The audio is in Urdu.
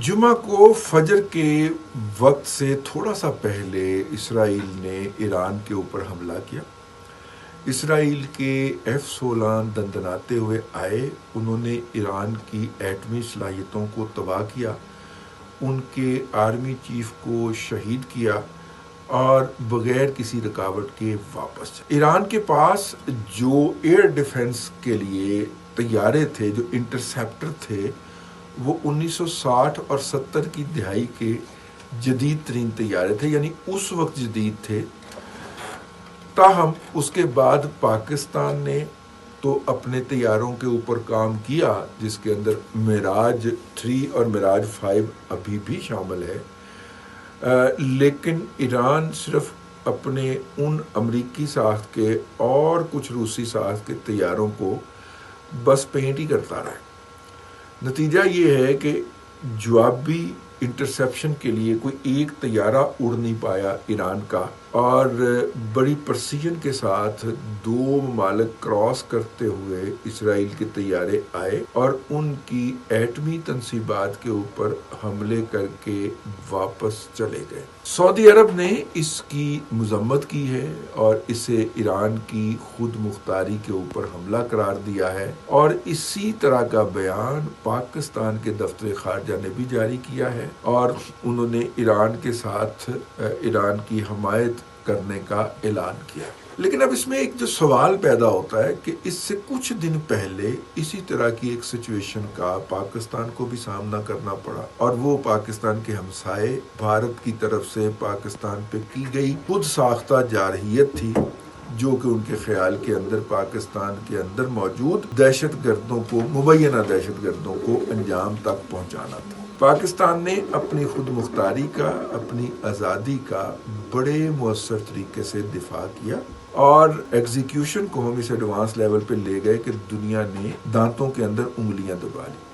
جمعہ کو فجر کے وقت سے تھوڑا سا پہلے اسرائیل نے ایران کے اوپر حملہ کیا۔ اسرائیل کے F-16 دندناتے ہوئے آئے، انہوں نے ایران کی ایٹمی صلاحیتوں کو تباہ کیا، ان کے آرمی چیف کو شہید کیا اور بغیر کسی رکاوٹ کے واپس چلے۔ ایران کے پاس جو ایئر ڈیفنس کے لیے طیارے تھے، جو انٹرسیپٹر تھے، وہ 1960 اور 70 کی دہائی کے جدید ترین طیارے تھے، یعنی اس وقت جدید تھے۔ تاہم اس کے بعد پاکستان نے تو اپنے طیاروں کے اوپر کام کیا، جس کے اندر معراج 3 اور معراج 5 ابھی بھی شامل ہے، لیکن ایران صرف اپنے ان امریکی ساخت کے اور کچھ روسی ساخت کے طیاروں کو بس پینٹ ہی کرتا رہا ہے۔ نتیجہ یہ ہے کہ جوابی انٹرسیپشن کے لیے کوئی ایک طیارہ اڑ نہیں پایا ایران کا، اور بڑی پرسیژن کے ساتھ دو ممالک کراس کرتے ہوئے اسرائیل کے طیارے آئے اور ان کی ایٹمی تنصیبات کے اوپر حملے کر کے واپس چلے گئے۔ سعودی عرب نے اس کی مذمت کی ہے اور اسے ایران کی خود مختاری کے اوپر حملہ قرار دیا ہے، اور اسی طرح کا بیان پاکستان کے دفتر خارجہ نے بھی جاری کیا ہے، اور انہوں نے ایران کے ساتھ ایران کی حمایت کرنے کا اعلان کیا۔ لیکن اب اس میں ایک جو سوال پیدا ہوتا ہے کہ اس سے کچھ دن پہلے اسی طرح کی ایک سچویشن کا پاکستان کو بھی سامنا کرنا پڑا، اور وہ پاکستان کے ہمسائے بھارت کی طرف سے پاکستان پہ کی گئی خود ساختہ جارحیت تھی، جو کہ ان کے خیال کے اندر پاکستان کے اندر موجود دہشت گردوں کو، مبینہ دہشت گردوں کو انجام تک پہنچانا تھا۔ پاکستان نے اپنی خود مختاری کا، اپنی آزادی کا بڑے مؤثر طریقے سے دفاع کیا، اور ایگزیکیوشن کو ہم اس ایڈوانس لیول پہ لے گئے کہ دنیا نے دانتوں کے اندر انگلیاں دبا لی۔